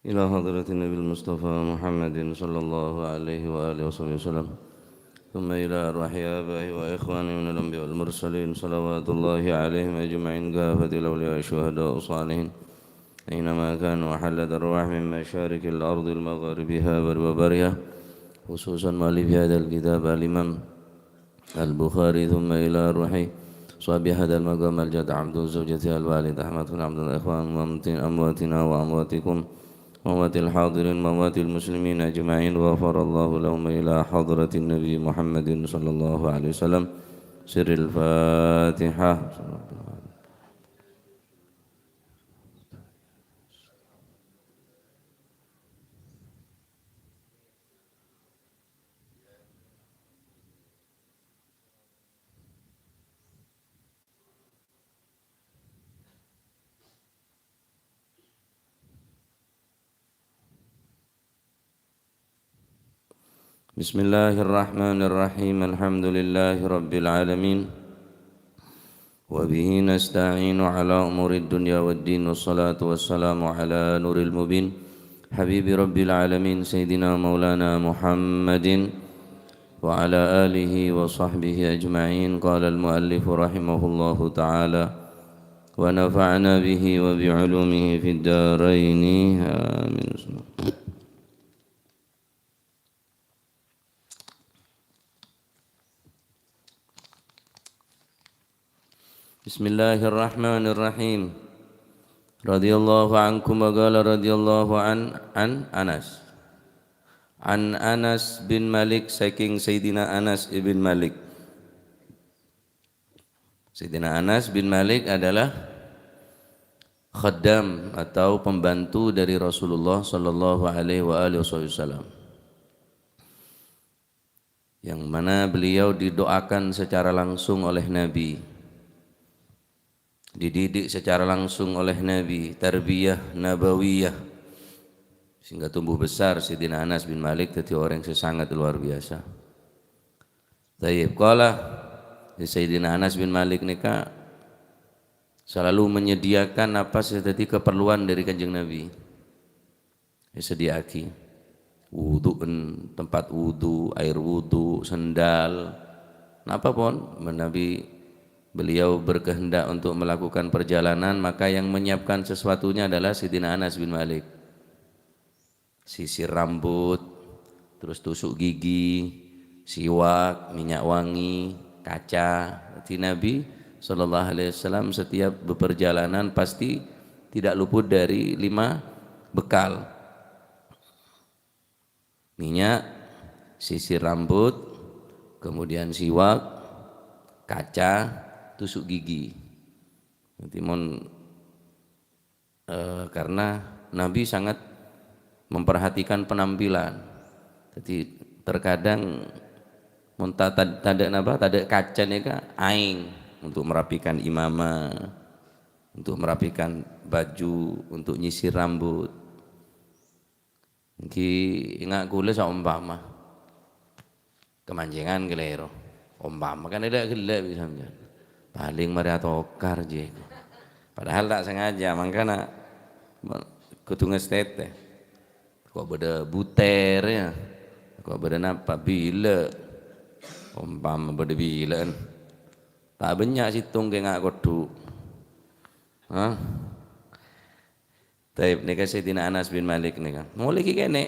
إلى حضرة النبي المصطفى محمد صلى الله عليه وآله وصحبه وسلم ثم إلى أرواح آبائه وإخوانه من الأنبياء والمرسلين صلوات الله عليهم أجمعين كافة الأولياء الشهداء والصالحين أينما كانوا وحلت الأرواح من مشارق الأرض المغاربها وبرها خصوصا مؤلف هذا الكتاب الإمام البخاري ثم إلى أرواح صاحب هذا المقام الجد عبد زوجته الوالد أحمد بن عبد الإخوان أمواتنا وأمواتكم وأموات الحاضرين وأموات المسلمين أجمعين غفر الله لهم إلى حضرة النبي محمد صلى الله عليه وسلم سر الفاتحة. بسم الله الرحمن الرحيم الحمد لله رب العالمين وبه نستعين على أمور الدنيا والدين والصلاة والسلام على نور المبين حبيب رب العالمين سيدنا مولانا محمد وعلى آله وصحبه أجمعين. قال المؤلف رحمه الله تعالى ونفعنا به وبعلومه في الدارين آمين. Bismillahirrahmanirrahim. Radhiyallahu ankum wa qala radhiyallahu an Anas. An Anas bin Malik saking Sayyidina Anas ibn Malik. Sayyidina Anas bin Malik adalah khaddam atau pembantu dari Rasulullah sallallahu alaihi wasallam. Yang mana beliau didoakan secara langsung oleh Nabi. Dididik secara langsung oleh Nabi, tarbiyah nabawiyah, sehingga tumbuh besar Sayyidina Anas bin Malik jadi orang yang sangat luar biasa. Tayyib qala Sayyidina Anas bin Malik nika selalu menyediakan apa seperti keperluan dari Kanjeng Nabi. Sediaki wudu, tempat wudu, air wudu, sendal, napa pun Nabi. Beliau berkehendak untuk melakukan perjalanan, maka yang menyiapkan sesuatunya adalah Sayyidina Anas bin Malik. Sisir rambut, terus tusuk gigi, siwak, minyak wangi, kaca. Jadi Nabi SAW setiap berperjalanan pasti tidak luput dari 5 bekal. Minyak, sisir rambut, kemudian siwak, kaca, tusuk gigi. Nanti karena Nabi sangat memperhatikan penampilan. Jadi terkadang tanda kaca nika aing untuk merapikan imamah, untuk merapikan baju, untuk nyisir rambut. Iki ingat kula saumpama kemanjengan kelero. Umpama kan ada gelap bisa menjadi. Paling mari tokar je. Padahal tak sengaja, makanya kudu ngestete. Kok beda buter ya. Kok beda napa bila. Umpama beda bila kan. Tak banyak situng ke ngak kudu. Hah? Taib nika Sayyidina Anas bin Malik nika. Mulai ki kene.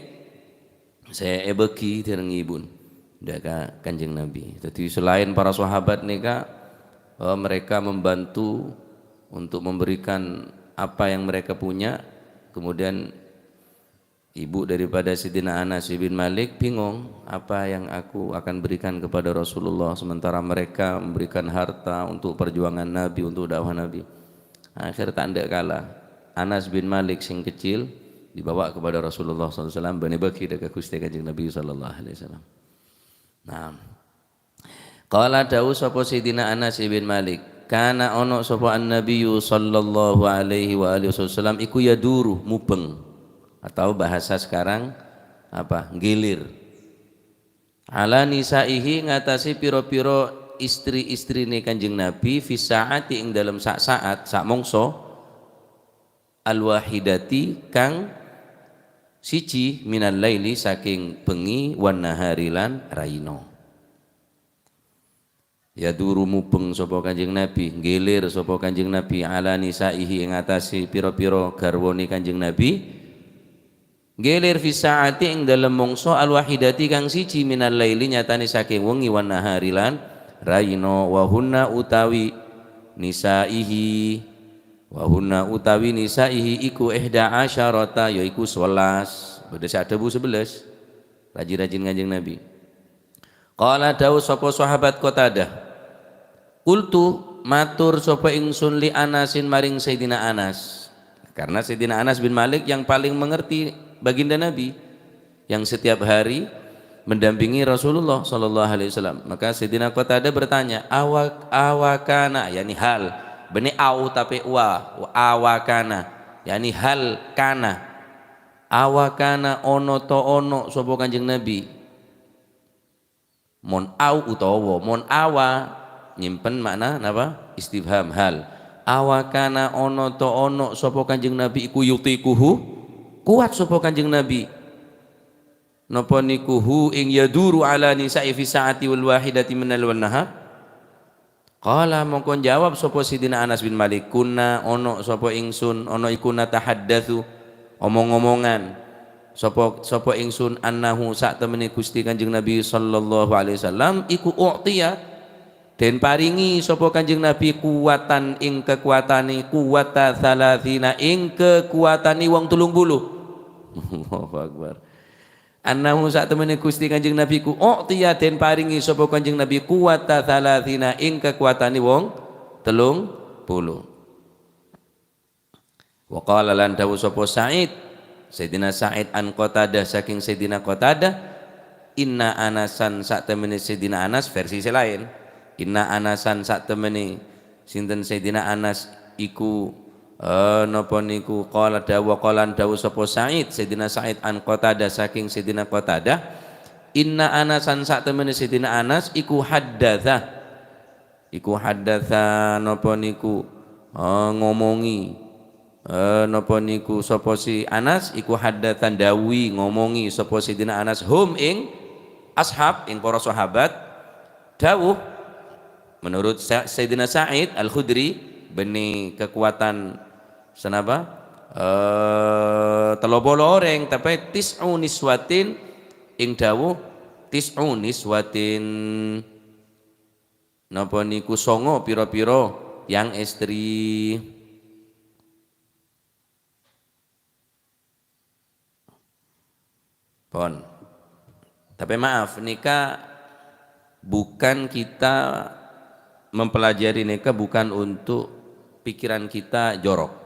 Saya ebeki dereng ibun. Daga Kanjeng Nabi. Jadi selain para sahabat nika mereka membantu untuk memberikan apa yang mereka punya. Kemudian ibu daripada Sayyidina Anas bin Malik bingung apa yang aku akan berikan kepada Rasulullah, sementara mereka memberikan harta untuk perjuangan Nabi, untuk dakwah Nabi. Akhir tak ada kalah Anas bin Malik sing kecil dibawa kepada Rasulullah SAW, bani bagi dekat Gusti Kanjeng Nabi SAW. Nah, qala dawu sapa Sayyidina Anas bin Malik, kana ono sapa an-nabiyyu sallallahu alaihi wa alihi wasallam iku yaduru mubeng, atau bahasa sekarang apa? Gilir. Ala nisaihi ngatasi piro-piro istri-istrine Kanjeng Nabi fi saati ing dalam sak saat sak mongso al-wahidati kang siji minal laili saking bengi wan nahari lan raino. Ya duru mubeng sapa Kanjeng Nabi, ngilir sapa Kanjeng Nabi ala nisaihi ing atase pira-pira garwane Kanjeng Nabi, ngilir fi saati ing dalem mangsa al wahidati kang siji minal laili nyatane saking wengi wan nahari lan raino wa hunna utawi nisaihi iku ihda asyarata yaiku 11 beda sak debu 11 rajin-rajin Kanjeng Nabi. Qala dawu sapa sahabat Qatadah, kultu matur sapa ingsun li Anasin maring Sayyidina Anas, karena Sayyidina Anas bin Malik yang paling mengerti baginda Nabi yang setiap hari mendampingi Rasulullah sallallahu alaihi wasallam. Maka Sayyidina Qatadah bertanya, awakana yani hal bene au tapi awakana yani hal kana awakana ono to ono sapa Kanjeng Nabi mon au utawa mon awa nyimpen makna napa istifham hal awakana ono to ono sapa Kanjeng Nabi iku yutikuhu kuat sapa Kanjeng Nabi napa nikuhu ing yaduru ala nisa'i fi saati wal wahidati minal wan nahar. Qala mongkon jawab sapa Sidina Anas bin Malik, kunna ono sapa ingsun ono iku natahaddatsu omong-omongan sapa ingsun annahu sak temene Gusti Kanjeng Nabi sallallahu alaihi wasallam iku u'tiya den paringi sapa Kanjeng Nabi kuwatan ing kekuatane kuwata salathina ing kekuatane wong 30. Allahu Akbar. Annahu sak temene Gusti Kanjeng Nabi ku u'tiya den paringi sapa Kanjeng Nabi kuwata salathina ing kekuatane wong 30. Wa qala lan dawu sapa Sa'id Sayyidina Sa'id an Qatadah saking Sayyidina Qatadah, inna Anasan sak temene Sayyidina Anas versi lain. Inna Anasan sak temene sinten Sayyidina Anas iku napa niku qala dawu sapa Sa'id Sayyidina Sa'id an Qatadah saking Sayyidina Qatadah, inna Anasan sak temene Sayyidina Anas iku haddatsa napa niku ngomongi napa niku sapa si Anas iku haddatsan dawi ngomongi sapa Sayyidina Anas hum ing ashab ing para sahabat dawuh menurut Sayyidina Sa'id Al-Khudri beni kekuatan senapa 30 orang tapi tis'u niswatin ing dawuh tis'u niswatin napa niku songo pira-pira yang istri. Pon. Tapi maaf, nikah bukan kita mempelajari nikah bukan untuk pikiran kita jorok.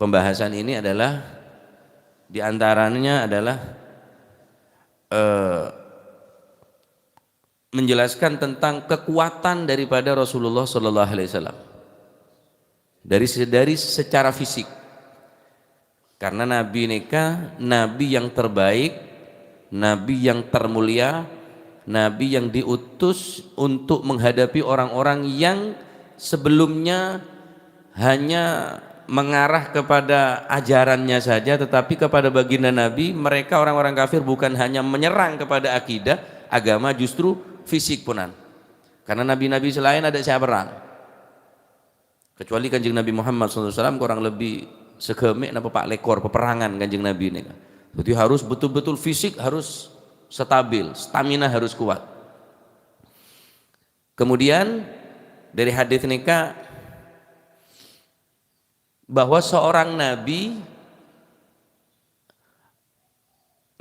Pembahasan ini adalah diantaranya adalah menjelaskan tentang kekuatan daripada Rasulullah Sallallahu Alaihi Wasallam dari secara fisik. Karena Nabi nikah, Nabi yang terbaik, Nabi yang termulia, Nabi yang diutus untuk menghadapi orang-orang yang sebelumnya hanya mengarah kepada ajarannya saja, tetapi kepada baginda Nabi mereka orang-orang kafir bukan hanya menyerang kepada akidah, agama, justru fisik punan. Karena nabi-nabi selain ada siapa perang, kecuali Kanjeng Nabi Muhammad SAW kurang lebih segemik napa pak lekor peperangan Kanjeng Nabi ini. Jadi harus betul-betul fisik harus stabil, stamina harus kuat. Kemudian dari hadis nikah bahwa seorang nabi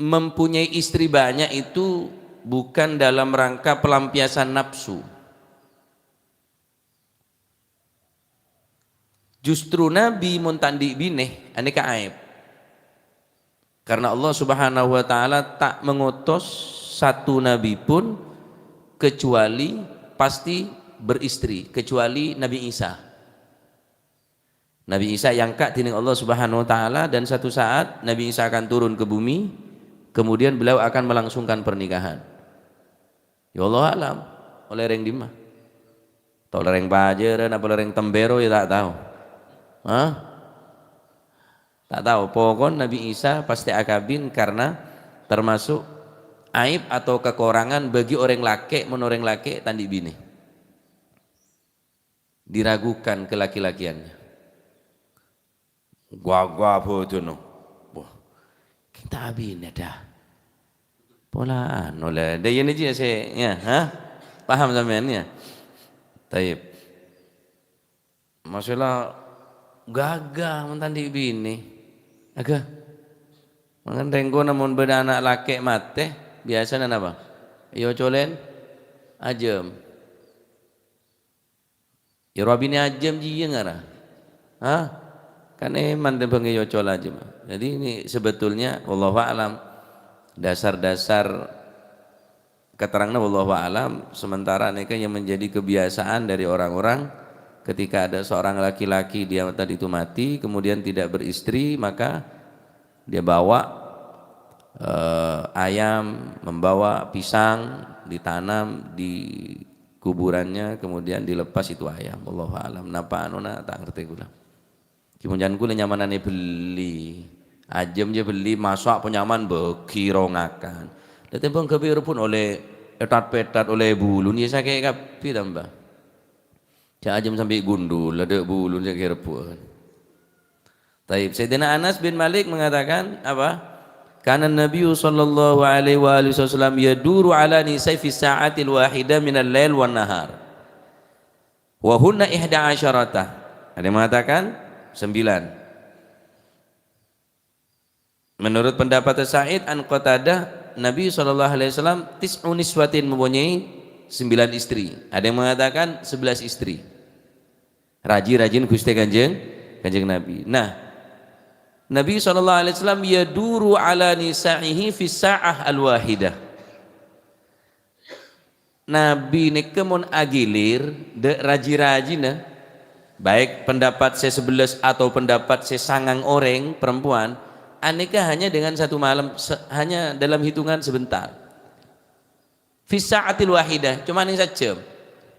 mempunyai istri banyak itu bukan dalam rangka pelampiasan nafsu. Justru Nabi muntandi bineh aneka aib. Karena Allah Subhanahu wa taala tak mengutus satu nabi pun kecuali pasti beristri, kecuali Nabi Isa. Nabi Isa yang kak dening Allah Subhanahu wa taala, dan satu saat Nabi Isa akan turun ke bumi, kemudian beliau akan melangsungkan pernikahan. Ya Allah alam, oleh reng di mah. Atau lereng Pajeran apa lereng Tembero ya tak tahu. Hah? Tak tahu, pokoknya Nabi Isa pasti akabin karena termasuk aib atau kekurangan bagi orang laki menoreng laki tandi bini. Diragukan kelaki-lakiannya. Gua bodoh no. Wah, kita abin ada. Polaan oleh dia ini aja saya ya, ha? Paham sampean ya? Taib. Masalah gagah mentandi bini. Agak. Mangan renggo namun beda anak laki mate biasa nan apa? Yo colen ajem. Ya robine ajem jieu ngara. Hah? Kan eman teh bang yo col ajem. Jadi ini sebetulnya wallahu alam dasar-dasar keterangan wallahu alam sementara mereka yang menjadi kebiasaan dari orang-orang ketika ada seorang laki-laki dia tadi itu mati kemudian tidak beristri maka dia bawa ayam, membawa pisang ditanam di kuburannya kemudian dilepas itu ayam. Wallahu alam napa anuna tak ngerti kula. Kimunjan kula nyamanane beli ajem je beli masak penyaman beki rongakan. Datang kebir pun oleh etat-petat oleh bulu ni saya kayak kapi tambah. Cak ajem sampai gundul ada bulu saya kira pun. Taib Sayyidina Anas bin Malik mengatakan apa? Kana Nabi sallallahu alaihi wasallam yaduru ala nisai fi sa'atil wahidah min al-lail wan nahar. Wa hunna 11. Ada yang mengatakan 9. Menurut pendapat Sa'id an Qatadah, Nabi SAW tis'un niswatin mempunyai 9 istri. Ada yang mengatakan 11 istri. Rajin-rajin Gusti Kanjeng Nabi. Nah, Nabi SAW yaduru ala nisa'ihi fi sa'ah al-wahidah. Nabi nekemun agilir de rajin-rajin baik pendapat se-11 atau pendapat se-sangang orang perempuan aneka hanya dengan satu malam hanya dalam hitungan sebentar fi sa'atil wahidah cuma ini saja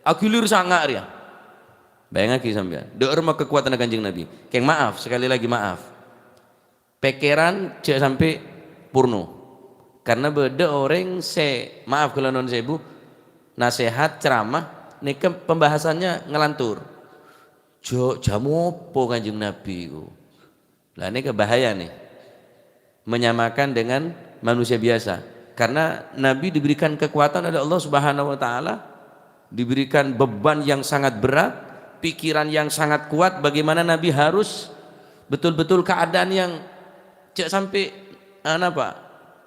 akilir sangat dia bayang lagi sampean deur mah kekuatan Kanjeng Nabi keng maaf sekali lagi maaf pekeran cek sampai purno karena beda orang maaf kalau non sebu nasihat ceramah nike pembahasannya ngelantur jamu apa Kanjeng Nabi lah ini bahaya nih menyamakan dengan manusia biasa karena Nabi diberikan kekuatan oleh Allah Subhanahu wa taala diberikan beban yang sangat berat pikiran yang sangat kuat bagaimana Nabi harus betul-betul keadaan yang cek sampai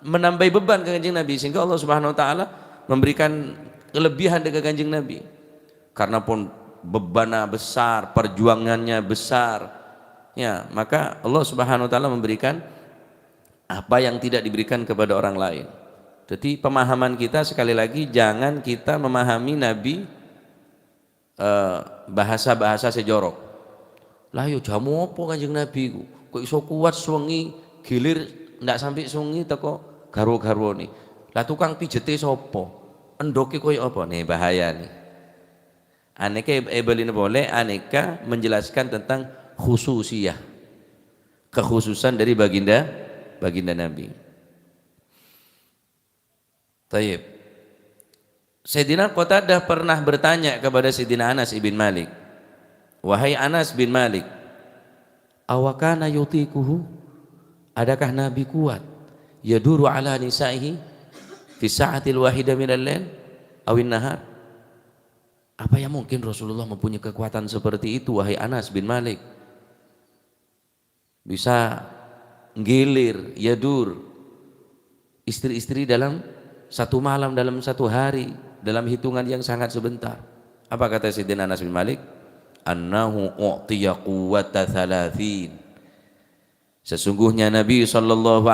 menambah beban ke Kanjeng Nabi sehingga Allah Subhanahu wa taala memberikan kelebihan ke Kanjeng Nabi karena pun bebannya besar perjuangannya besar ya maka Allah Subhanahu wa taala memberikan apa yang tidak diberikan kepada orang lain. Jadi pemahaman kita sekali lagi jangan kita memahami Nabi bahasa-bahasa sejorok. Lah yo jamu apa Kanjeng Nabi kok iso kuat suwengi gilir ndak sampai suwengi teko garwa-garwa ni. Lah tukang pijete sapa? Endoke koyo apa nih bahaya nih. Aneka ebelin boleh aneka menjelaskan tentang khususiyah. Kekhususan dari baginda Nabi. Taib. Sayyidina Qatadah pernah bertanya kepada Sayyidina Anas bin Malik. Wahai Anas bin Malik, awakana yutikuhu? Adakah Nabi kuat? Yaduru ala nisaihi fi sa'atil wahidah minal lail awin nahar? Apa yang mungkin Rasulullah mempunyai kekuatan seperti itu wahai Anas bin Malik? Bisa gilir, yadur istri-istri dalam satu malam, dalam satu hari, dalam hitungan yang sangat sebentar. Apa kata Sayyidina Anas bin Malik? Annahu u'tiya quwwata 30. Sesungguhnya Nabi SAW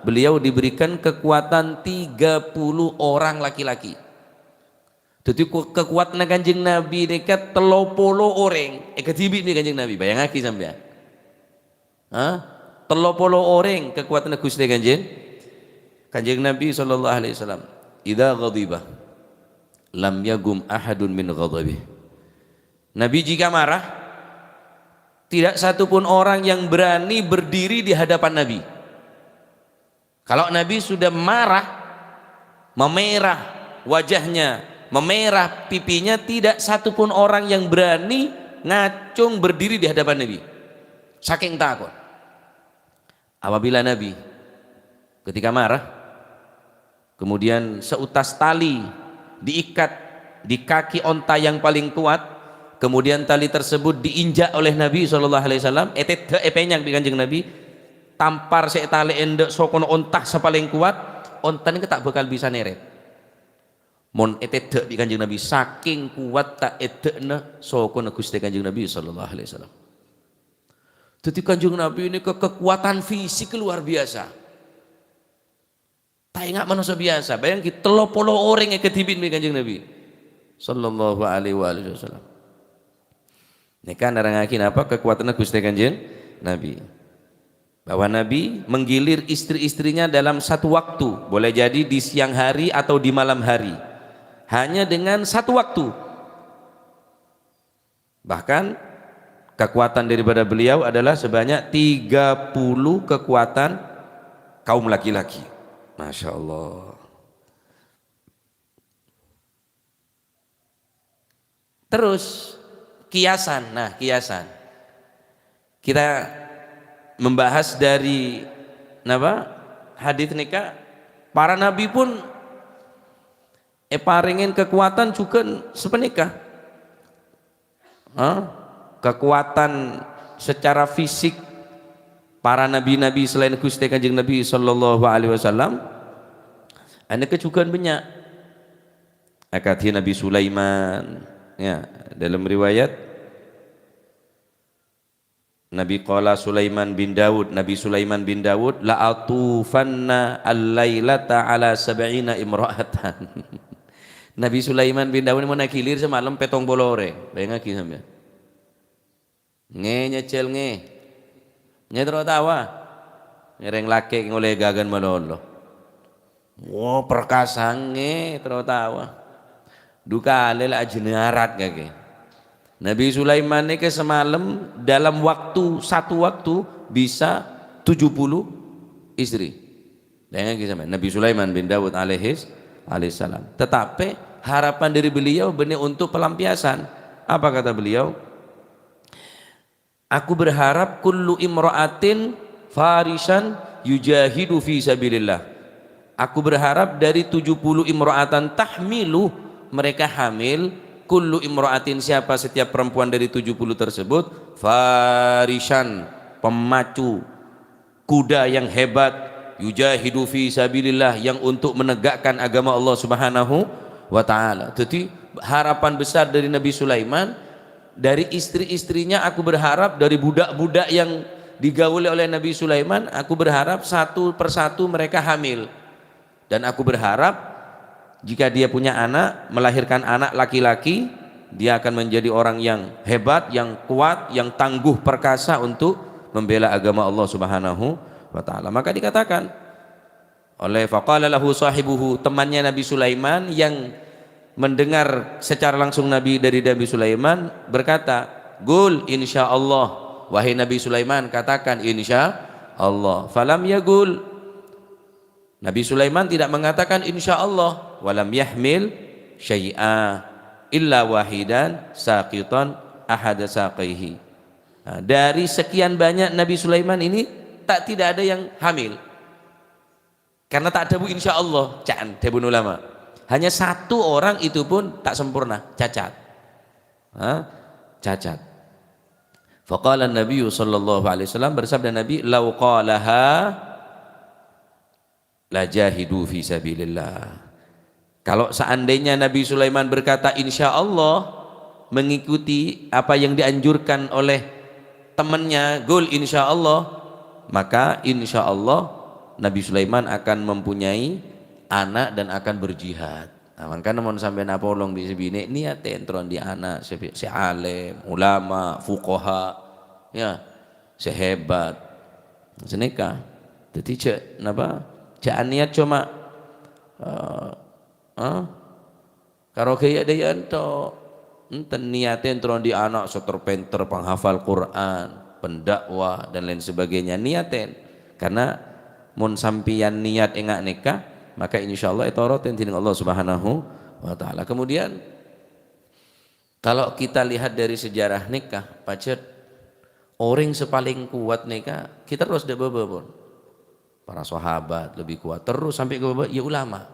beliau diberikan kekuatan 30 orang laki-laki. Jadi kekuatan Kanjeng Nabi dekat 30 orang ketibi nih Kanjeng Nabi bayang lagi sampean. Hah? 30 orang kekuatan Gusti Kanjeng Nabi SAW idza ghadiba lam yagum ahadun min ghadabi. Nabi jika marah Tidak satupun orang yang berani berdiri di hadapan Nabi. Kalau Nabi sudah marah, memerah wajahnya, memerah pipinya, tidak satupun orang yang berani ngacung berdiri di hadapan Nabi. Saking takut. Apabila Nabi ketika marah, kemudian seutas tali diikat di kaki onta yang paling kuat, kemudian tali tersebut diinjak oleh Nabi SAW, epenyang di kanjeng Nabi, tampar sek tali endek sokono ontah sepaling kuat, onta ini tak bakal bisa neret. Mon etedek di kanjeng Nabi, saking kuat tak edekna sokono Gusti kanjeng Nabi SAW. Jadi kanjeng Nabi ini kekuatan fisik luar biasa. Tak ingat manusia biasa. Bayang kita 30 orang yang ketibin di kanjeng Nabi sallallahu alaihi wasallam. Ini kan nerangakin apa kekuatan Gusti kanjeng Nabi. Bahwa Nabi menggilir istri-istrinya dalam satu waktu. Boleh jadi di siang hari atau di malam hari. Hanya dengan satu waktu. Bahkan kekuatan daripada beliau adalah sebanyak 30 kekuatan kaum laki-laki. Masya Allah. Terus kiasan. Nah, kiasan. Kita membahas dari hadits nikah. Para nabi pun paringin kekuatan juga sepenikah. Kekuatan secara fisik para nabi-nabi selain Gusti Kanjeng Nabi sallallahu alaihi wasallam ada kecukupan banyak. Akati Nabi Sulaiman, ya, dalam riwayat Nabi qala Sulaiman bin Daud, Nabi Sulaiman bin Daud la atufanna al-lailata ala sab'ina imra'atan. Nabi Sulaiman bin Daud ini mau nakilir semalam 70 orang. Bayang lagi sampean. Nyecel nyetro tawa ngereng laki ngoleh gagan malolo. Wow perkasa terus tawa duka lela jenarat kake. Nabi Sulaiman ini ke semalam dalam satu waktu bisa 70 istri. Jangan kisah Nabi Sulaiman bin Daud alaihissalam. Tetapi harapan dari beliau benar untuk pelampiasan. Apa kata beliau? Aku berharap kullu imra'atin farisan yujahidu fi sabilillah. Aku berharap dari 70 imra'atan tahmilu, mereka hamil, kullu imra'atin siapa setiap perempuan dari 70 tersebut farisan, pemacu kuda yang hebat, yujahidu fi sabilillah, yang untuk menegakkan agama Allah Subhanahu wa taala. Jadi harapan besar dari Nabi Sulaiman, dari istri-istrinya aku berharap, dari budak-budak yang digauli oleh Nabi Sulaiman, aku berharap satu persatu mereka hamil. Dan aku berharap jika dia punya anak, melahirkan anak laki-laki, dia akan menjadi orang yang hebat, yang kuat, yang tangguh perkasa untuk membela agama Allah Subhanahu wa taala. Maka dikatakan oleh faqala lahu sahibuhu, temannya Nabi Sulaiman yang mendengar secara langsung Nabi dari Nabi Sulaiman berkata, "Gul insyaallah." Wahai Nabi Sulaiman, katakan insyaallah. Falam yagul. Nabi Sulaiman tidak mengatakan insyaallah. Walam yahmil syai'a illa wahidan saqitan ahad saqaihi. Nah, dari sekian banyak Nabi Sulaiman ini tidak ada yang hamil. Karena tak ada bu insyaallah, ca'an tebun ulama. Hanya satu orang itu pun tak sempurna, cacat. Cacat. Faqala Nabi sallallahu alaihi wasallam, bersabda Nabi, "Lau qalaha la jahidu fi sabilillah." Kalau seandainya Nabi Sulaiman berkata insyaallah, mengikuti apa yang dianjurkan oleh temannya, "Gul insyaallah," maka insyaallah Nabi Sulaiman akan mempunyai anak dan akan berjihad. Nah, makanya mau sampai napolong di sebini niat entron di anak si alim, ulama, fuqaha, ya, sehebat, seneka. Jadi cak niat cuma karo kaya dayan to enten niatin terus di anak seterpenter penghafal Quran, pendakwah dan lain sebagainya niatin. Karena mun sampian niat engak nikah, maka insyaallah etoroten dening Allah Subhanahu wa taala. Kemudian kalau kita lihat dari sejarah nikah, pacet orang sepaling kuat nikah, kita terus deh pun. Para sahabat lebih kuat terus sampai ke ya ulama.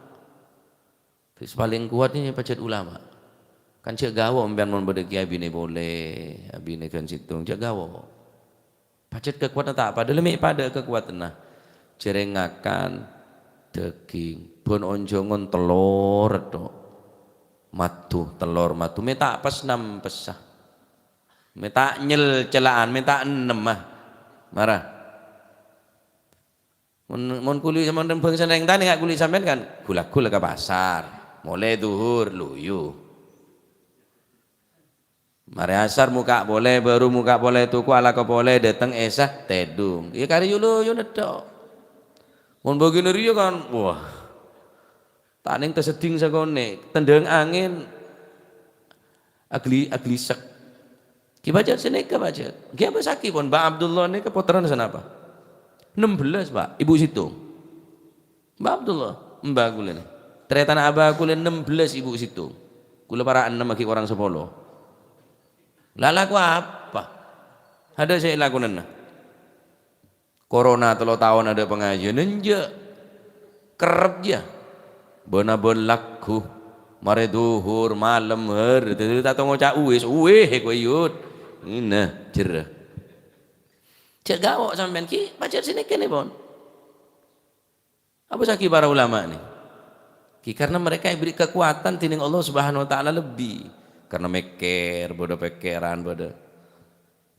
Paling kuatnya pacet ulama. Kan cek gawo mbian mun bedeki abine boleh, abine kan situng cek gawo. Pacet kekuatan tak pada lemik pada kekuatan nah. Jerengakan daging, pun onjongon telur to. Matu telur matu meta pas 6 pesah. Meta nyel celaan meta 6 mah. Marah. Mun kuli sama rembang seneng tani gak kuli sampean kan gula-gula ke pasar. Mulai duhur luyu. Mari asar muka boleh baru muka boleh tuku ala ke boleh datang esah tedung. Iya kari yulu nedok. Mun begini riyo kan wah. Taning terseding sakone tendang angin aglisek. Ki baca seneka baca. Ki apa saki pun Mbak Abdullah ini kepoteran senapa? 16 Pak, Ibu Situng. Mbak Abdullah, Mbak kula nih. Ternyata abah kula 16 Ibu Situng. Kula para 6 lagi orang 10. Lala ku apa? Ada saya lakukan nah. Corona 3 tahun ada pengajian nenje. Kerep ya. Benar-benar laku. Mare duhur malam her. Tak tahu ngocak uwis kowe yut. Ina jerah. Cek gawok sampean ki baca sini kene pon. Apa saki para ulama nih? Ki karena mereka yang beri kekuatan tining Allah Subhanahu wa taala lebih. Karena meker, bodoh pekeran, bodoh.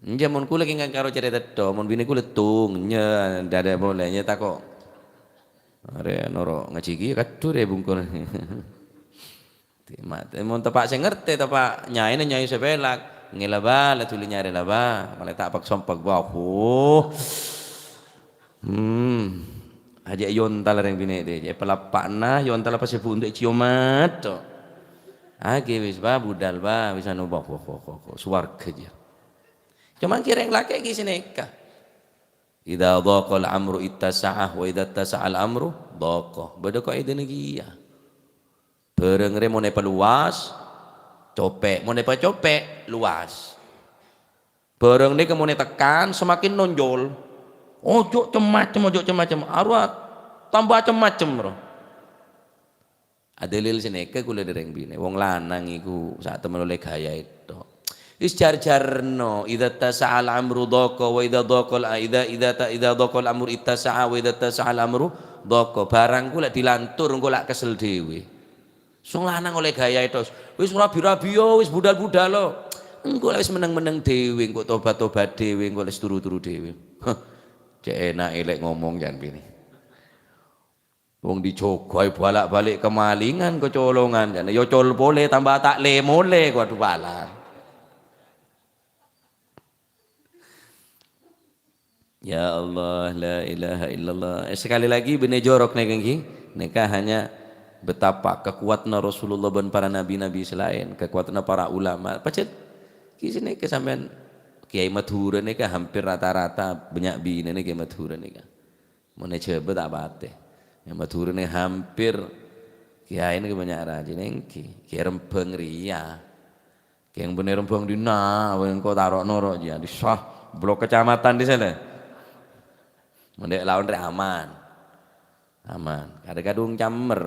Jamun kula ki karo cerita to, mun bini kula tung nya dada boleh nya tako. Are noro ngaciki kadur ya bungkul. Timat, mun tepak sing ngerti tepak nyai sebelak. Ngilaba la tuli nyari laba, malah tak pak sompak bahu. Aja yontal reng bini deh, je pelapakna yontal apa sebu untuk ciomat. Age wis ba budal ba bisa nubah kok suwarga aja. Cuman kira yang laki ki sineka. Idza dhaqa al-amru ittasa'ah wa idza ittasa'a al-amru dhaqa. Beda kok ide negia. Bareng re mone peluas copek, mau nepa copek luas. Bareng nih kemune tekan semakin nonjol. Ojo cemacem, arwah tambah cemacem bro. Ada lil sineke kula dereng bine. Wong lanang iku sak temen oleh gaya itu. Is jar-jarno idza tasa'al amru dhaqa wa idza dhaqal idza dhaqal amru ittasa'a wa idza tasa'al amru dhaqa. Barang kula dilantur engko lak kesel dhewe. Sung lanang oleh gaya itu wis rabi-rabi yo wis budal-budal lo engko wis meneng-meneng dhewe engko tobat-tobat dhewe engko wis turu-turu dhewe cek enak elek ngomong jan pini wong dijogoy bolak-balik kemalingan kecolongan jan yo col boleh tambah tak le mole waduh balang ya Allah la ilaha illallah sekali lagi bene jorok nek iki nikah hanya betapa kekuatan Rasulullah dan para nabi-nabi selain kekuatan para ulama pacet kisine ke sampean kiai madhura nika hampir rata-rata banyak bini nih kiai madhura nika mone coba tak bate yang madhura nih hampir kiai ini banyak rajin nengki kiai rembang ria kiai yang bener rembang dina yang kau taruh norok dia di sah blok kecamatan di sana mendek lawan re aman kadang-kadang camer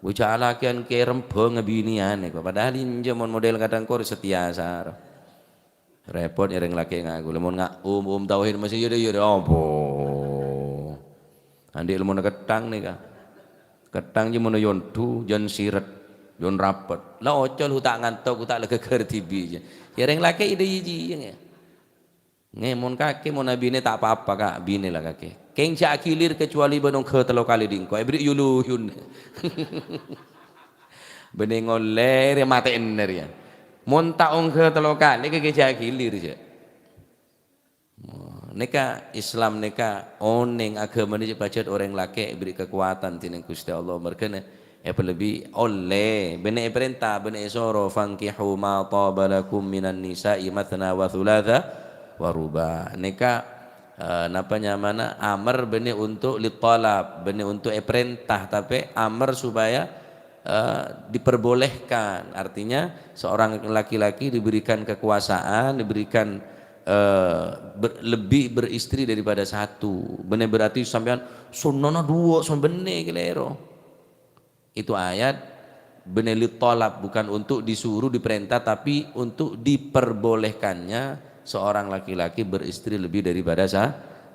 bocah lakian ke rembang ngebinian nek padahal inje mon model kadang kor setia sar repot ireng laki ngaku lemon ngak tauhid masih yeuh opo andi lemon ketang nih ka ketang je mon yontu jan siret yon rapet la ocol hutak ngantok hutak legeger tibi ireng laki ide yiji ya ngemon kaki mon abine tak apa-apa kak bine lah kaki keng cak kilir kecuali benong ke 3 kali dingko ebri yulu yun bening oleh ya mate ener ya mon taong ke 3 kali ke cak kilir je neka Islam neka oneng agama ni pacet orang laki beri kekuatan tining Gusti Allah merkene apa lebih oleh benar perintah benar soro fankihu ma tabalakum minan nisa'i mathna wa thulatha wa ruba neka napanya mana amar benar untuk litalab benar untuk perintah tapi amar supaya diperbolehkan artinya seorang laki-laki diberikan kekuasaan diberikan lebih beristri daripada satu benar berarti sampean sunnah dua benar kelero itu ayat benar litolab bukan untuk disuruh diperintah tapi untuk diperbolehkannya seorang laki-laki beristri lebih daripada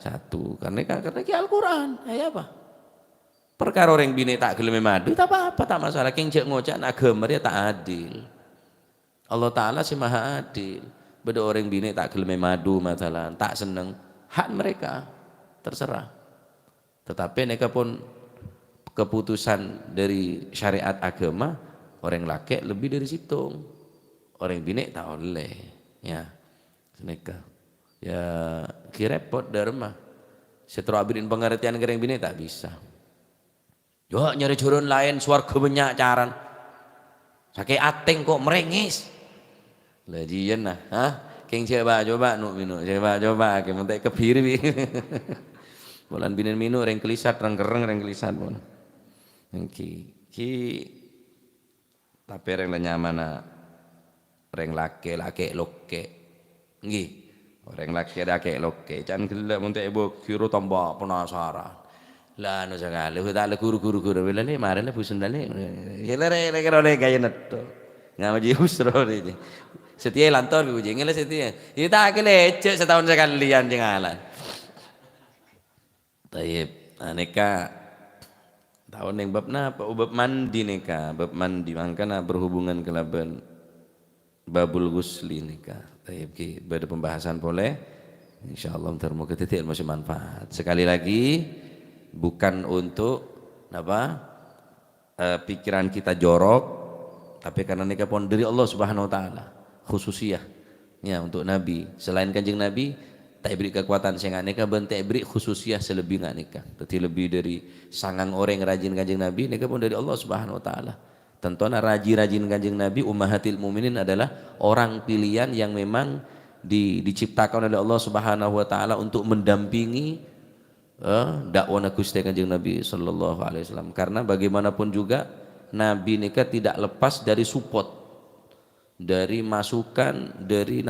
satu karena Al-Quran ayat apa perkara orang bini tak gelem madu tak apa-apa tak masalah keng cek ngocak agama dia tak adil Allah Ta'ala sih maha adil beda orang bini tak gelem madu masalah tak seneng hak mereka terserah tetapi mereka pun keputusan dari syariat agama orang laki lebih dari situ orang bini tak oleh ya mereka ya kirepot dari rumah setelah abidin pengertian orang bini tak bisa yo nyari jurun lain swarga banyak caran saking ateng kok merengis lah jian nah keng coba nu minu coba ke mentek kebiri bi bulan binin minu reng kelisat reng kereng reng kelisat pun ki tapi reng nyamana reng lake loke nggih reng lake loke can gelem mentek ibu kira tambah penasaran lah anu sekali tak le guru bila ni mari le busun dale ya le kira le gaya netto ngaji usro ni setia lantor bi ujing le setia kita kele cek setahun sekalian jengalan taib aneka tahun yang bab napa bab mandi neka bab mandi mangkana berhubungan kelaban babul ghusli neka taib ki pada pembahasan boleh insyaallah termuka titik masih manfaat sekali lagi bukan untuk apa pikiran kita jorok tapi karena nikah pun dari Allah Subhanahu wa taala khususiyah ya untuk nabi selain kanjeng nabi tak beri kekuatan saya nikah bentek beri khususiyah selebih nggak nikah berarti lebih dari sangang orang rajin kanjeng nabi nikah pun dari Allah Subhanahu wa taala tentunya rajin kanjeng nabi ummahatil mukminin adalah orang pilihan yang memang diciptakan oleh Allah Subhanahu wa taala untuk mendampingi dakwah Gusti Kanjeng Nabi sallallahu alaihi wasallam karena bagaimanapun juga nabi nikah tidak lepas dari support dari masukan dari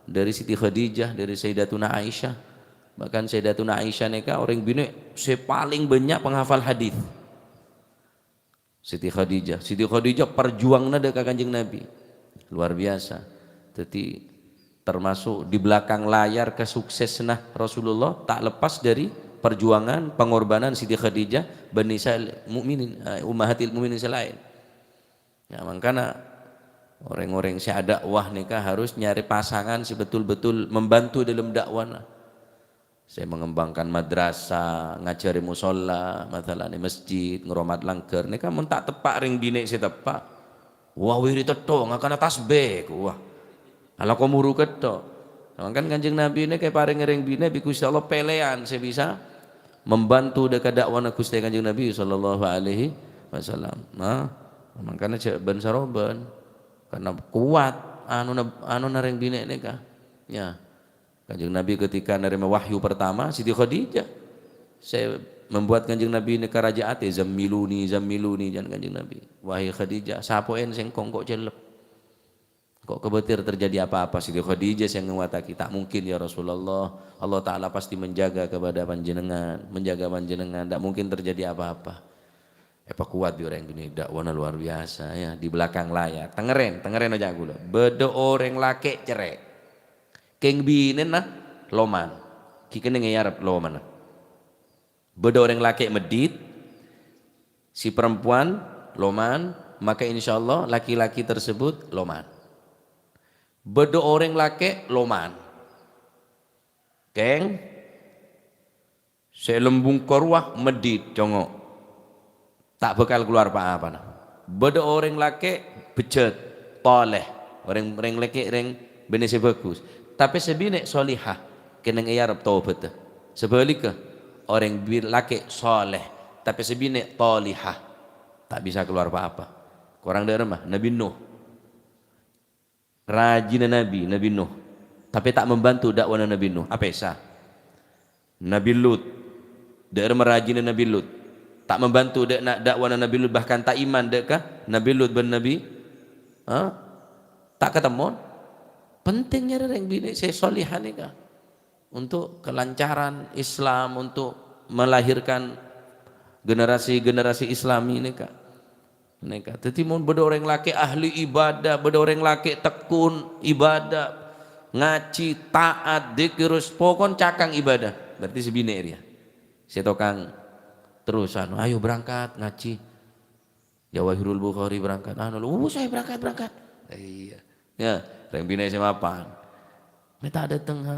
dari Siti Khadijah dari Sayyidatuna Aisyah bahkan Sayyidatuna Aisyah nikah orang bini paling banyak penghafal hadis Siti Khadijah perjuangna dekat Kanjeng Nabi luar biasa jadi termasuk di belakang layar kesuksesan Rasulullah tak lepas dari perjuangan pengorbanan Siti Khadijah benisal mukminin ummahatil mukminin selain ya makanya orang-orang yang dakwah nikah harus nyari pasangan si betul-betul membantu dalam dakwah saya mengembangkan madrasah ngajari musola masalah di masjid ngeromat langker nikah mun tak tepak ring bini si tepak wah wiri teto ngakana tasbih wah ala komuru ketok kan Kanjeng Nabi ini kayak paring ngering bina bi Gusti Allah pelean saya bisa membantu dekat dakwah Gusti Kanjeng Nabi sallallahu alaihi wasallam makanya cek ben saroban karena kuat anu nareng bina ini kah ya Kanjeng Nabi ketika nerima wahyu pertama Siti Khadijah saya membuat Kanjeng Nabi ini karajaate zammiluni jangan Kanjeng Nabi wahai Khadijah sapoen sengkong kok celep kok kebetir terjadi apa-apa Siti Khadijah yang mengatakan tak mungkin ya Rasulullah Allah Ta'ala pasti menjaga kepada panjenengan menjaga panjenengan tak mungkin terjadi apa-apa apa kuat di orang ini dakwah luar biasa ya di belakang layar tengeren aja gula beda orang laki cerai keng binen nah loman kikene ngeyarap loman beda orang laki medit si perempuan loman maka insya Allah laki-laki tersebut loman beda orang laki loman keng selembung korwah medit congok tak bakal keluar apa-apa nah. Beda orang laki becet toleh orang laki orang benesi bagus tapi sebine solihah kena ngeyarap taubat sebaliknya orang laki soleh tapi sebine tolihah tak bisa keluar apa-apa. Korang dengar mah Nabi Nuh, rajin Nabi Nuh, tapi tak membantu dakwah Nabi Nuh. Apa esa? Nabi Lut, dengar merajin Nabi Lut, tak membantu dakwah Nabi Lut, bahkan tak iman dekkah Nabi Lut ben Nabi, tak ketemu. Pentingnya orang bini saya solihan ni kah untuk kelancaran Islam, untuk melahirkan generasi-generasi Islami ni kah. Neka, tetapi mun beda orang laki ahli ibadah, beda orang laki tekun ibadah, ngaji, taat, dikirus, pokon cakang ibadah. Berarti sebine dia. Saya tokang terusan, ayo berangkat ngaji. Jawahirul Bukhari berangkat. Saya berangkat. Iya. Ya, orang bina sama apa? Meta ada tengah.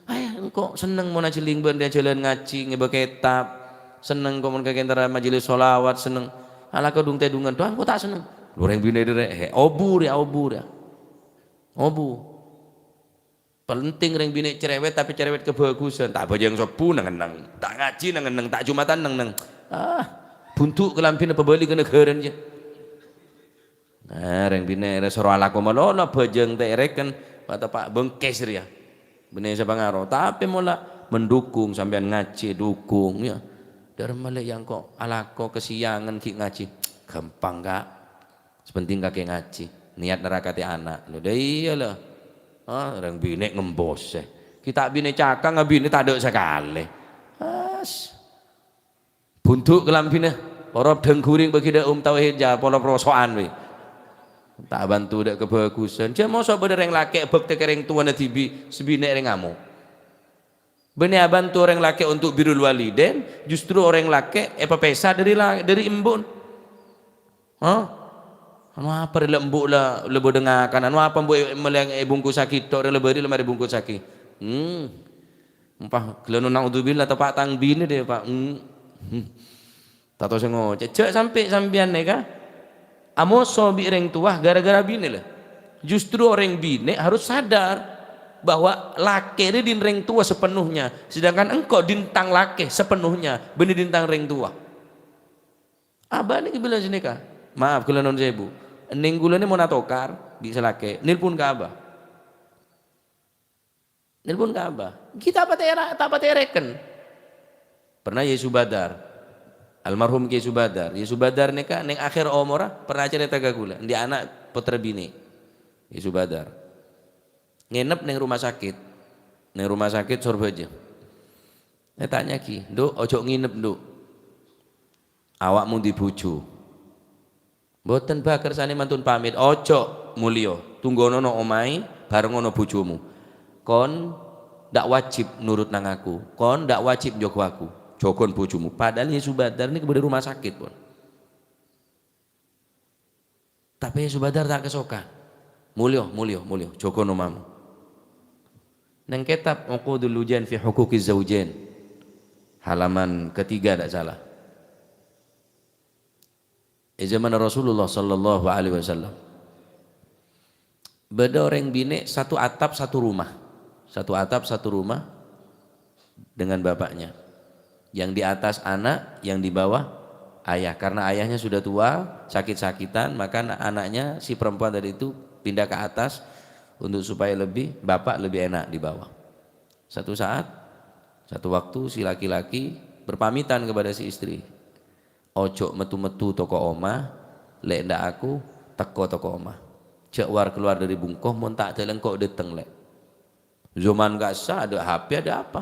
Ayah engkau seneng mau najiling benda jalan ngaji, ngebe kitab, seneng kau mau kekentara majelis solawat, seneng. Ala kau dung tedungan doang, kau tak seneng. Orang bina dia, obu. Penting orang bina cerewet, tapi cerewet kebagusan. Tak baca yang sopu nang, tak ngaji nang, tak jumatan nang. Buntu kelampin pembeli ke negara je. Nah, orang bina resorah ala kau malah bajang tak reken, kata Pak bengkes dia. Bina sepangaro, tapi mula mendukung sampean ngaji, dukung ya. Dari malah yang kok ala kok kesiangan ki ngaji gampang kak, sepenting kaki ngaji niat nerakati anak lo dah iyalah. Orang bini ngembos kita bini cakang bini tak ada sekali buntuk kelampina porop dengkuring bagi dah tauhid ja porop rosokan we tak bantu dak kebagusan je mau sobat orang laki bekte kereng tua na tibi sebine orang ngamu. Benih bantu orang laki untuk birrul waliden, justru orang laki pesa dari embun. Anu apa rela embuk lah lebo dengarkan anu apa mbok meleng bungkus sakit tok rela beri lemari bungkus sakit. Empah keleno naudzubillah tepak tang bini deh Pak. Tato sengo cecek sampai sampean neka. Amoso bi reng tua gara-gara bini lah. Justru orang bini harus sadar bahwa laki ini dinreng tua sepenuhnya, sedangkan engkau dintang laki sepenuhnya, benih dintang reng tua. Abah ini bilang sini kah? Maaf kalau non sebu, ninggul ini mau natokar bisa laki, nilpun ke abah, kita apa tereken? Pernah Yesus Badar, almarhum Yesus Badar ini kah? Neng akhir umurah pernah cerita gagula, dia anak putra bini Yesus Badar. Nginep neng rumah sakit Surabaya. Saya tanya ki, Nduk, ojo nginep Nduk. Awakmu dibuju. Mboten bakar sane mantun pamit, ojo mulio. Tunggono no omai, bareng ono bojomu. Kon ndak wajib nurut nang aku, kon ndak wajib njogo aku. Jogon bojomu. Padahal Yesus Badar ini kepada rumah sakit pun. Tapi Yesus Badar tak kesokan. Mulio, jogon omamu. Neng kitab Uqudul Lujan fi Huquqiz Zawjain halaman ketiga tidak salah. Zaman Rasulullah sallallahu alaihi wasallam. Beda orang bini satu atap satu rumah dengan bapaknya. Yang di atas anak, yang di bawah ayah. Karena ayahnya sudah tua, sakit-sakitan, maka anaknya si perempuan tadi itu pindah ke atas untuk supaya bapak lebih enak di bawah. Satu saat, satu waktu si laki-laki berpamitan kepada si istri. Ojo metu-metu toko omah, lek ndak aku teko toko omah. Cek keluar dari bungkoh mun tak telengkok deteng lek. Zaman gak sah ada HP ada apa.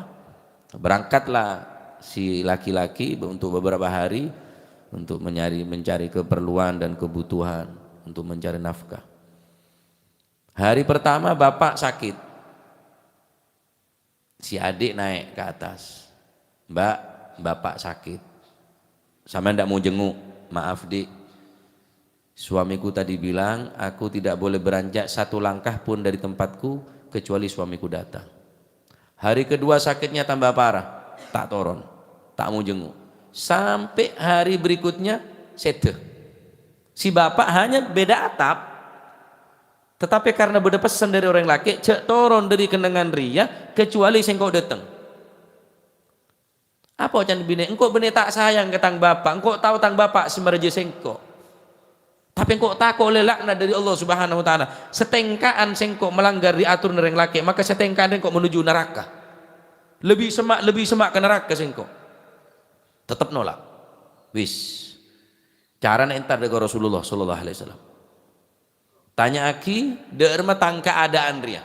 Berangkatlah si laki-laki untuk beberapa hari untuk mencari keperluan dan kebutuhan untuk mencari nafkah. Hari pertama bapak sakit, si adik naik ke atas, Mbak, bapak sakit, sama ndak mau jenguk, maaf dik, suamiku tadi bilang aku tidak boleh beranjak satu langkah pun dari tempatku kecuali suamiku datang. Hari kedua sakitnya tambah parah, tak toron, tak mau jenguk, sampai hari berikutnya sete, si bapak hanya beda atap. Tetapi karena beda pesan dari orang laki, cek toron dari kendengan ria kecuali sing kau datang. Apa can bini? Engkau bini tak sayang ke tang bapak. Engkau tahu tang bapak semerje sengko. Tapi engkau takut oleh laknat dari Allah Subhanahu wa taala. Setengkaan sengko melanggar diatur nereng laki, maka setengkaan engkau menuju neraka. Lebih semak ke neraka sengko. Tetap nolak. Wis. Cara entar dengan Rasulullah sallallahu alaihi wasallam. Tanya aki, derma tang keadaan ria.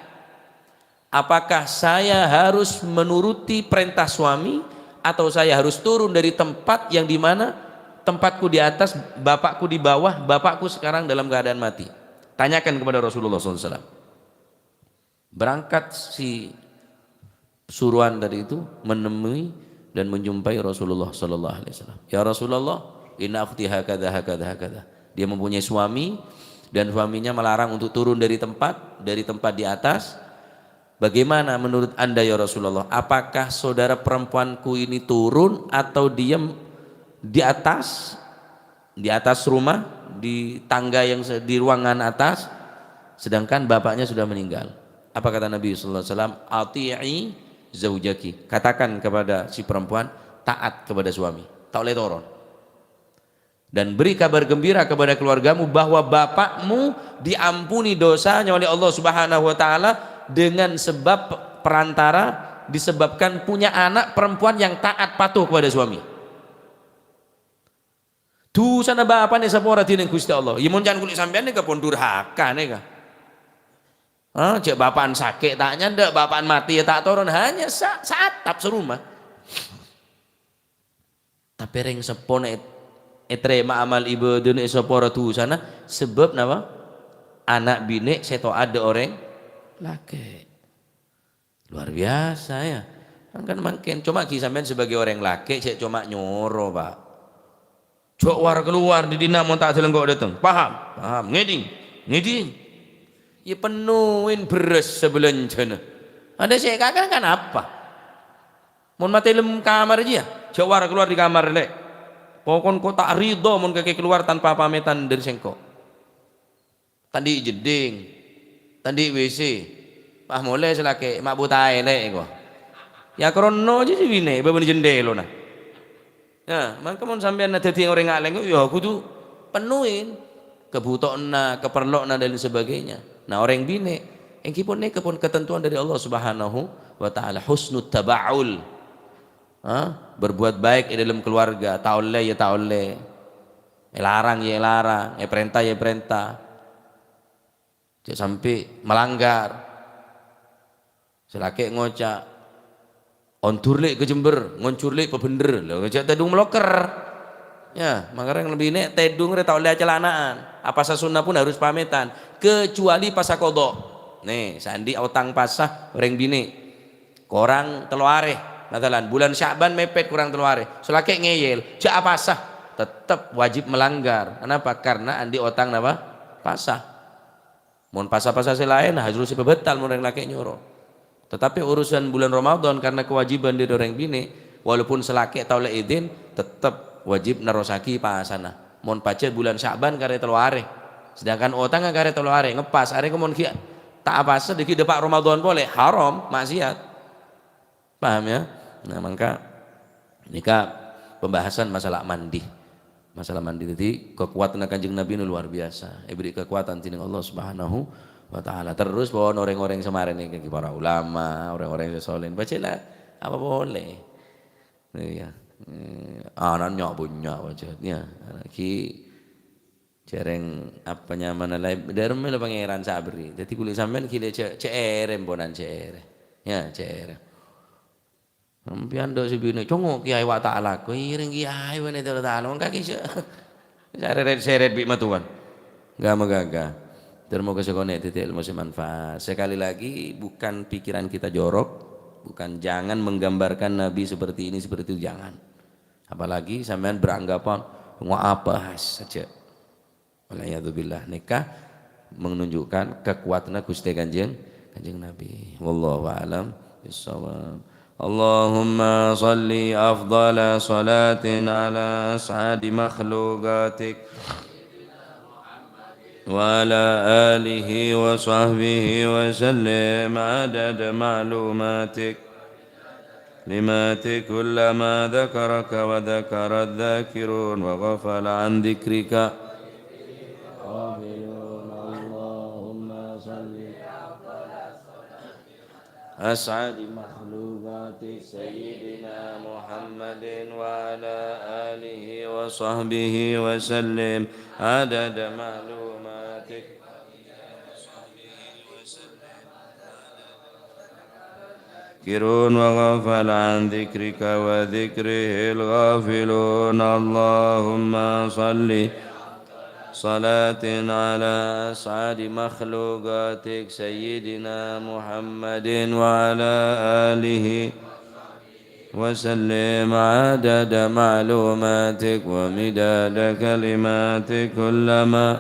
Apakah saya harus menuruti perintah suami atau saya harus turun dari tempat yang dimana tempatku di atas, bapakku di bawah, bapakku sekarang dalam keadaan mati? Tanyakan kepada Rasulullah SAW. Berangkat si suruhan tadi itu menemui dan menjumpai Rasulullah SAW. Ya Rasulullah, inna akhti hakadha hakadha hakadha. Dia mempunyai suami dan suaminya melarang untuk turun dari tempat di atas. Bagaimana menurut Anda ya Rasulullah? Apakah saudara perempuanku ini turun atau diam di atas rumah, di tangga yang di ruangan atas, sedangkan bapaknya sudah meninggal? Apa kata Nabi sallallahu alaihi wasallam? Ati'i zaujaki. Katakan kepada si perempuan, taat kepada suami, tak boleh turun. Dan beri kabar gembira kepada keluargamu bahwa bapakmu diampuni dosanya oleh Allah Subhanahu wa taala dengan sebab perantara disebabkan punya anak perempuan yang taat patuh kepada suami. Tu sana bapak ni sapora tineng Gusti Allah. Ya mun jangan kulit sampean ni ke pon durhaka ni ka. Cek bapaan sakit taknya ndak, bapaan mati ya tak turun, hanya saat tap serumah. Tapi ring sepone etrema amal ibadah ni sapora tu sana sebab napa? Anak bini seto ada orang laki. Luar biasa ya. Kan makin cuma sampean sebagai orang laki saya cuma nyoro pak. Cok keluar di dina mau tak selengkok datang. Paham ngeding. Ya penuhin beres sebelum jana. Ada saya kan apa? Mau mati lem kamar aja. Cok keluar di kamar lek. Pokon kau tak ridho mau kaki keluar tanpa pamitan dari sengkok. Tadi jeding. Tadi WC, Pak mulai selake mak butai lek iko. Ya krono aja sih bine, beban jendelo nah. Nah, maka mon sampean dadi orang ngaleng, ya kudu penuhin kebutuhanna, keperluanna dan sebagainya. Nah, orang bine, engki pun kepun ketentuan dari Allah Subhanahu wa taala, husnut tabaul. Berbuat baik di dalam keluarga, taule ya taule. Larang ya larang, perintah ya perintah. Sampai melanggar selake ngocak onturlik ke Jember ngoncurlik pe bener lho ngejak tedung meloker ya makanya yang lebih nek tedung re tak oleh celanaan apa sasunnah pun harus pamitan kecuali pasah kodok nih sandi utang pasah orang bini korang teluare natalan bulan Sya'ban mepet kurang teluare selake ngeyel jak pasah tetap wajib melanggar kenapa? Karena andi utang apa? Pasah mohon pasal-pasal lain harus bebetal orang laki nyuruh. Tetapi urusan bulan Ramadan karena kewajiban dari orang bini walaupun selaki atau izin tetap wajib narosaki pasana. Mohon pacar bulan Sya'ban kare teluare. Sedangkan utang kare teluare ngepas are kemon kia tak apa sedikit depak Ramadan boleh haram maksiat. Paham ya? Nah, maka nikah pembahasan masalah mandi. Masalah mandi tadi kekuatan Kanjeng Nabi ini luar biasa. Beri kekuatan tining Allah Subhanahu wa taala. Terus bahwa orang-orang semarin ini para ulama, orang-orang yang soleh bacalah apa boleh. Ya. Anaknya punya wajahnya. Ki cereng apa nyaman lain derme pangeran sabri. Jadi kulit sampean kile CR bonan CR. Ya CR. Sampeyan do sibine congok kiai wa taala ko iring kiai wene taala mong kaki seret bi matuan gama-gaga termo kesekone titik ilmu semanfaat sekali lagi bukan pikiran kita jorok bukan jangan menggambarkan Nabi seperti ini seperti itu jangan apalagi sampean beranggapan mau apa saja walayadzubillah nikah menunjukkan kekuatan Gusti Kanjeng Nabi wallahu a'lam bissawab. اللهم صل أفضل صلاة على أسعد مخلوقاتك وعلى آله وصحبه وسلم عدد معلوماتك لمات كلما ذكرك وذكر الذاكرون وغفل عن ذكرك غافلون اللهم صل أسعد مخلوقات سيدنا محمد وعلى آله وصحبه وسلم عدد معلوماتك ذاكرون وغفل عن ذكرك وذكره الغافلون اللهم صل صلاة على أسعد مخلوقاتك سيدنا محمد وعلى آله وسلم عدد معلوماتك ومداد كلماتك كلما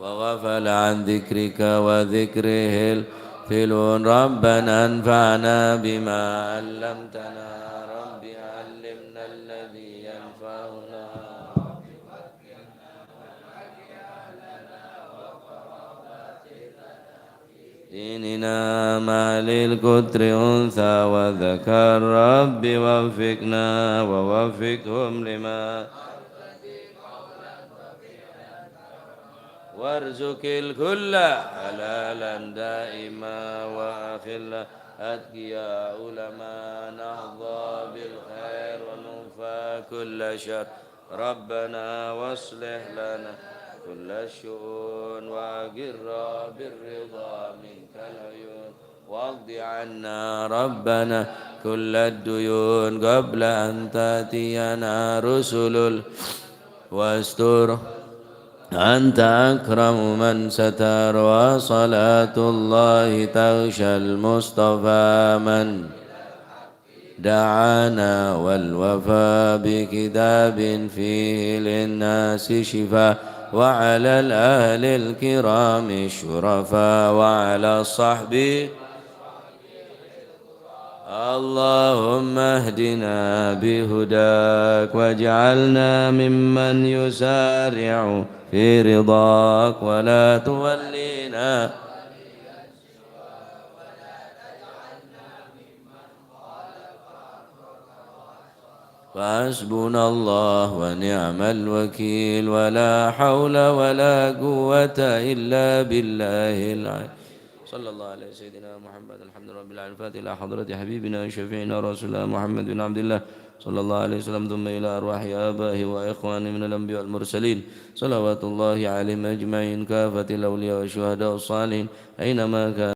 وغفل عن ذكرك وذكره الغافلون ربنا انفعنا بما علمتنا رب علمنا الذي ينفعنا ديننا ما للكتر أنثى وذكر رب وفقنا ووفقهم لما وارزق الكل حلالا دائما وأخلا أتقياء علماء نهضى بالخير وننفى كل شر ربنا واصلح لنا كل الشؤون وأقر بالرضا منك العيون واقض عنا ربنا كل الديون قبل أن تأتينا رسل واستر أنت أكرم من ستر وصلاة الله تغشى المصطفى من دعانا والوفاء بكتاب فيه للناس شفاء وعلى الأهل الكرام الشرفاء وعلى الصحب اللهم اهدنا بهداك واجعلنا ممن يسارع في رضاك ولا تولينا فحسبنا الله ونعم الوكيل ولا حول ولا قوة إلا بالله العلي صلى الله على سيدنا محمد الحمد لله رب العالمين الفاتحة إلى حضرة حبيبنا وشفيعنا رسول الله محمد بن عبد الله صلى الله عليه وسلم ثم إلى أرواح آبائه وإخوانه من الأنبياء والمرسلين صلوات الله عليهم أجمعين كافة الأولياء والشهداء والصالحين أينما كان